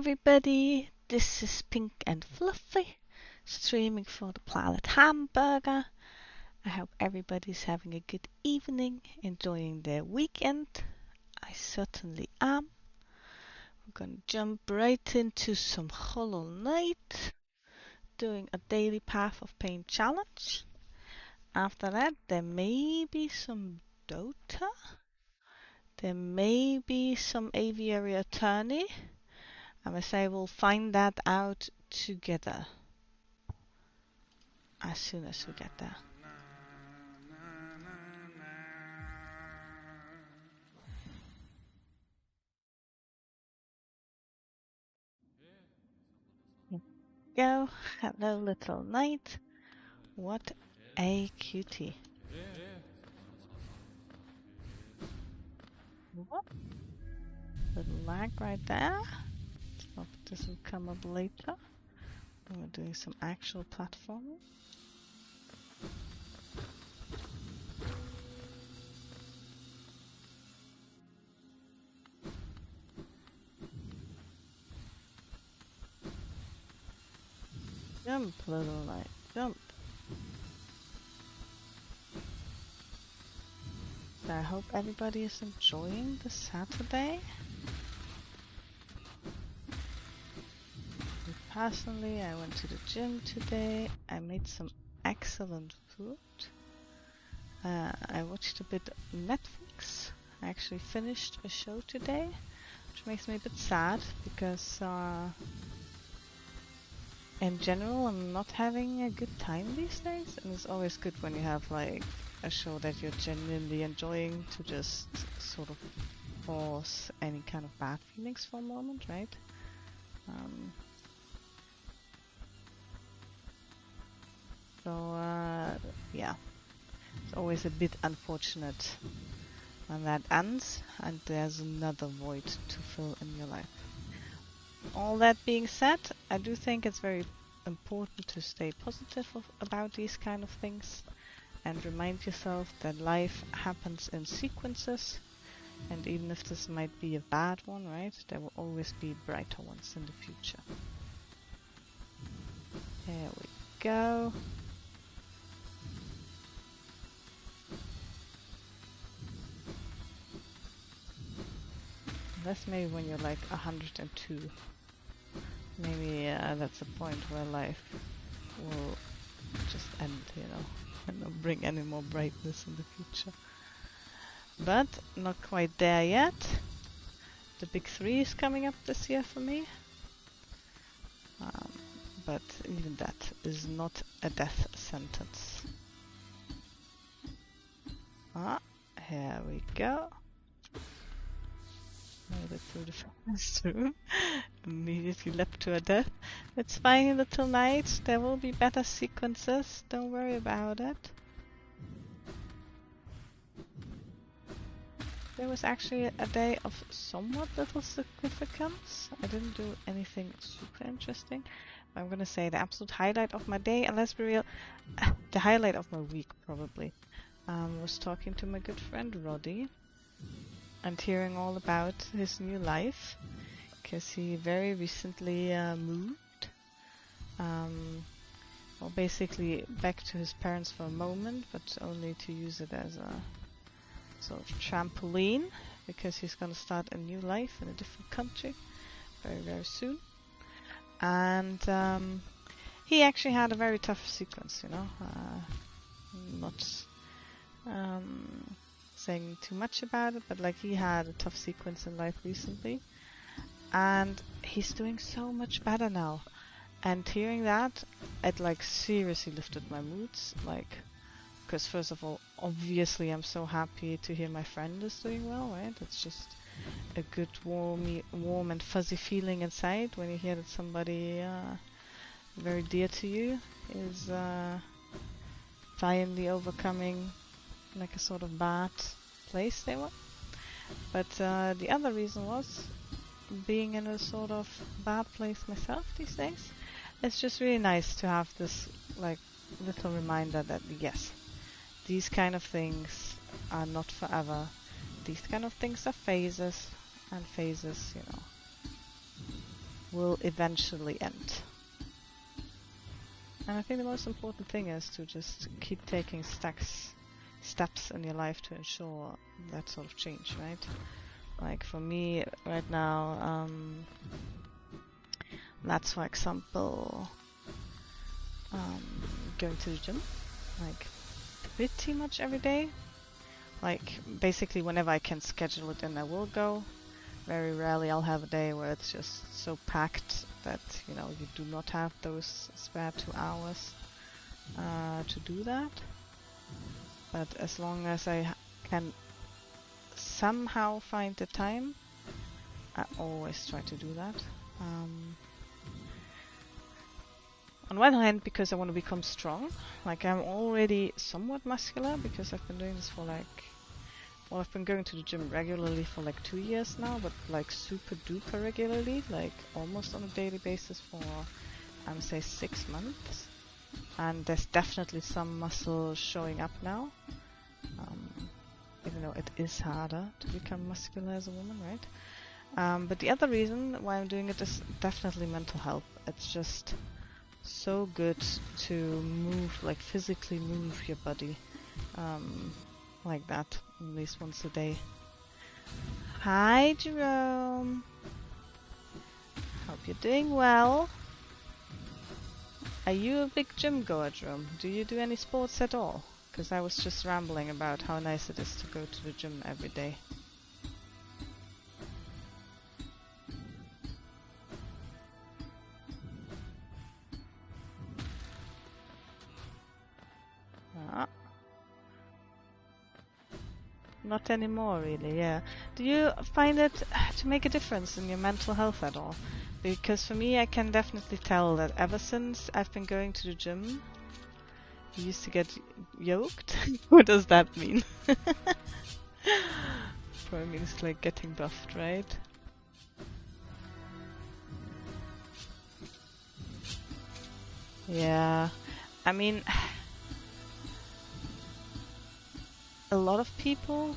everybody, this is Pink and Fluffy, streaming for the Planet Hamburger. I hope everybody's having a good evening, enjoying their weekend. I certainly am. We're gonna jump right into some Hollow Knight, doing a daily Path of Pain challenge. After that, there may be some Dota. There may be some Aviary Attorney. I must say we'll find that out together as soon as we get there. Here we go. Hello, little knight. What a cutie. What? Little lag right there. Hope it doesn't come up later. We're doing some actual platforming. Jump, little knight, jump. So I hope everybody is enjoying the Saturday. Personally, I went to the gym today. I made some excellent food. I watched a bit of Netflix. I actually finished a show today, which makes me a bit sad because in general I'm not having a good time these days, and it's always good when you have like a show that you're genuinely enjoying to just sort of pause any kind of bad feelings for a moment, right? Yeah, it's always a bit unfortunate when that ends and there's another void to fill in your life. All that being said, I do think it's very important to stay positive about these kind of things and remind yourself that life happens in sequences, and even if this might be a bad one, right, there will always be brighter ones in the future. There we go. That's maybe when you're like 102. Maybe that's a point where life will just end, you know, and not bring any more brightness in the future. But not quite there yet. The big 3 is coming up this year for me. But even that is not a death sentence. Here we go. Made it through the first room. Immediately leapt to a death. It's fine, little knight. There will be better sequences. Don't worry about it. There was actually a day of somewhat little significance. I didn't do anything super interesting. I'm gonna say the absolute highlight of my day, and let's be real, the highlight of my week probably, was talking to my good friend Roddy and hearing all about his new life, because he very recently moved. Well, basically back to his parents for a moment, but only to use it as a sort of trampoline, because he's going to start a new life in a different country very, very soon. And he actually had a very tough sequence, you know, not saying too much about it, but like he had a tough sequence in life recently, and he's doing so much better now. And hearing that, it like seriously lifted my moods, like, because first of all, obviously I'm so happy to hear my friend is doing well, right? It's just a good warm and fuzzy feeling inside when you hear that somebody very dear to you is finally overcoming like a sort of bad place they were. But the other reason was being in a sort of bad place myself these days. It's just really nice to have this like little reminder that yes, these kind of things are not forever. These kind of things are phases, and phases, you know, will eventually end. And I think the most important thing is to just keep taking steps in your life to ensure that sort of change, right? Like for me right now, that's for example going to the gym, like pretty much every day. Like basically whenever I can schedule it in, I will go. Very rarely I'll have a day where it's just so packed that, you know, you do not have those spare 2 hours to do that. But as long as I can somehow find the time, I always try to do that. On one hand, because I want to become strong. Like I'm already somewhat muscular because I've been doing this for like, well, I've been going to the gym regularly for like 2 years now, but like super duper regularly, like almost on a daily basis for, I would say 6 months. And there's definitely some muscle showing up now. Even though it is harder to become muscular as a woman, right? But the other reason why I'm doing it is definitely mental health. It's just so good to move, like physically move your body like that, at least once a day. Hi Jerome! Hope you're doing well. Are you a big gym goer, Jerome? Do you do any sports at all? Because I was just rambling about how nice it is to go to the gym every day. Not anymore, really, yeah. Do you find it to make a difference in your mental health at all? Because for me, I can definitely tell that ever since I've been going to the gym, I used to get yoked. What does that mean? Probably means like getting buffed, right? Yeah, I mean, a lot of people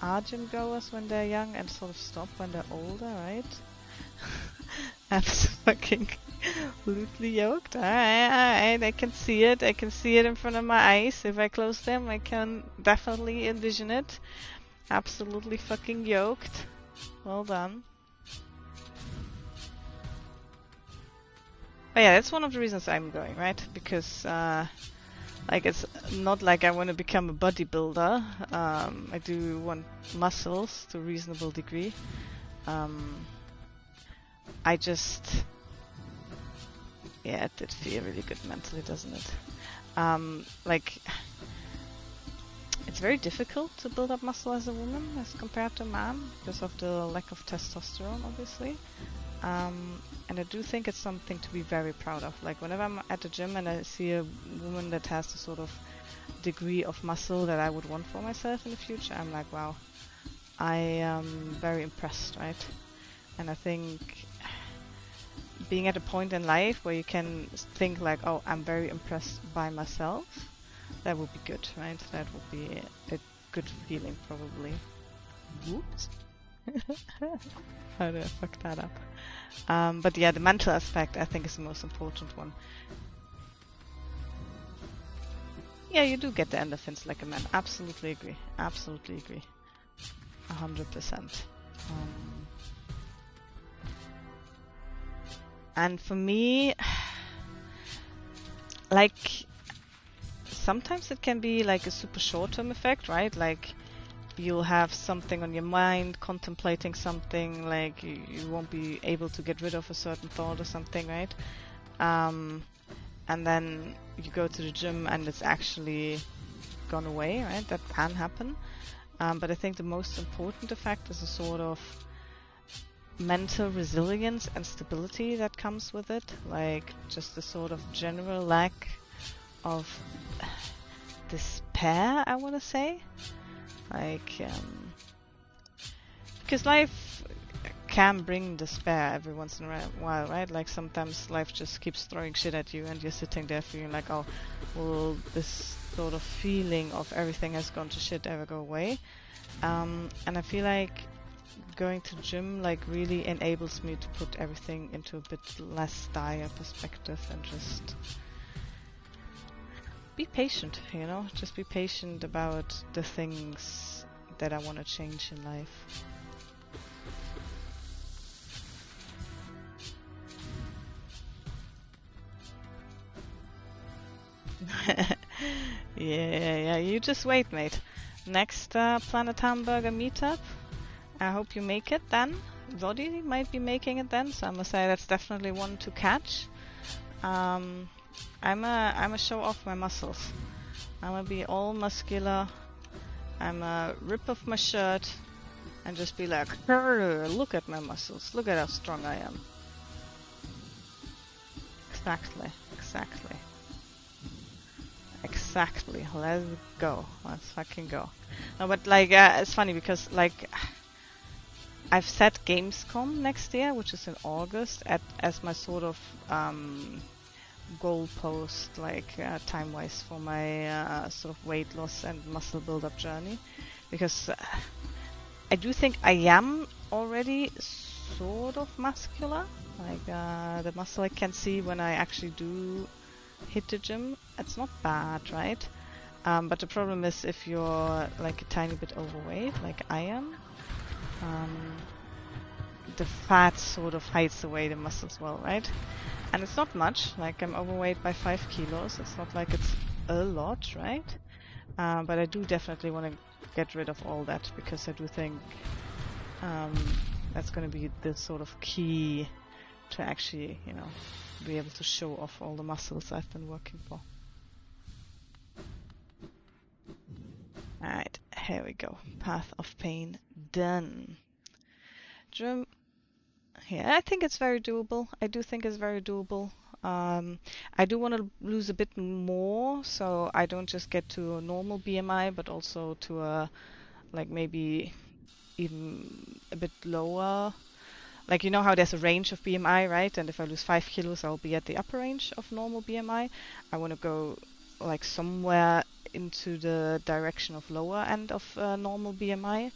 are gym goers when they're young and sort of stop when they're older, right? I'm fucking loosely yoked. Alright, I can see it. I can see it in front of my eyes. If I close them, I can definitely envision it. Absolutely fucking yoked. Well done. But yeah, that's one of the reasons I'm going, right? Because, like, it's not like I want to become a bodybuilder. I do want muscles to a reasonable degree. I just... Yeah, it did feel really good mentally, doesn't it? Like, it's very difficult to build up muscle as a woman as compared to a man because of the lack of testosterone, obviously. And I do think it's something to be very proud of. Like, whenever I'm at the gym and I see a woman that has the sort of degree of muscle that I would want for myself in the future, I'm like, wow, I am very impressed, right? And I think being at a point in life where you can think like, oh, I'm very impressed by myself, that would be good, right? That would be a good feeling, probably. Whoops. How did I fuck that up? But yeah, the mental aspect, I think, is the most important one. Yeah, you do get the endorphins like a man. Absolutely agree. Absolutely agree. 100%. And for me, like, sometimes it can be like a super short-term effect, right? Like, you'll have something on your mind, contemplating something, like you won't be able to get rid of a certain thought or something, right? And then you go to the gym and it's actually gone away, right? That can happen. But I think the most important effect is a sort of mental resilience and stability that comes with it, like just the sort of general lack of despair, I want to say. Like, because life can bring despair every once in a while, right? Like sometimes life just keeps throwing shit at you and you're sitting there feeling like, oh, will this sort of feeling of everything has gone to shit ever go away? And I feel like going to gym like really enables me to put everything into a bit less dire perspective and just be patient, you know? Just be patient about the things that I want to change in life. Yeah, you just wait, mate. Next Planet Hamburger meetup, I hope you make it then. Zodi might be making it then, so I must say that's definitely one to catch. I'm a show off my muscles. I'm gonna be all muscular. I'm gonna rip off my shirt and just be like, look at my muscles. Look at how strong I am. Exactly. Let's go. Let's fucking go. No, but like, it's funny because like, I've set Gamescom next year, which is in August, as my sort of goalpost, like time-wise, for my sort of weight loss and muscle build-up journey, because I do think I am already sort of muscular. Like the muscle I can see when I actually do hit the gym, it's not bad, right? But the problem is if you're like a tiny bit overweight, like I am, the fat sort of hides away the muscle as well, right? And it's not much, like I'm overweight by 5 kilos, it's not like it's a lot, right? But I do definitely want to get rid of all that, because I do think that's going to be the sort of key to actually, you know, be able to show off all the muscles I've been working for. Alright, here we go. Path of Pain done. Gym. Yeah, I think it's very doable. I do think it's very doable. I do want to lose a bit more, so I don't just get to a normal BMI, but also to a, like maybe even a bit lower. Like, you know how there's a range of BMI, right? And if I lose 5 kilos, I'll be at the upper range of normal BMI. I want to go like somewhere into the direction of lower end of normal BMI.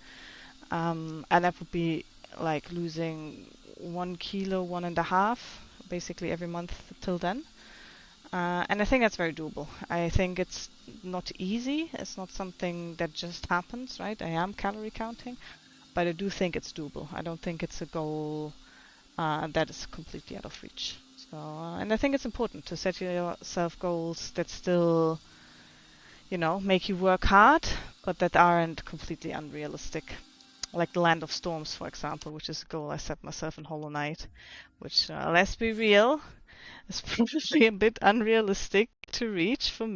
And that would be like losing 1 kilo, 1.5, basically every month till then. And I think that's very doable. I think it's not easy. It's not something that just happens, right? I am calorie counting, but I do think it's doable. I don't think it's a goal that is completely out of reach. So, and I think it's important to set yourself goals that still, you know, make you work hard, but that aren't completely unrealistic. Like the Land of Storms, for example, which is a goal I set myself in Hollow Knight, which, let's be real, is probably a bit unrealistic to reach for me.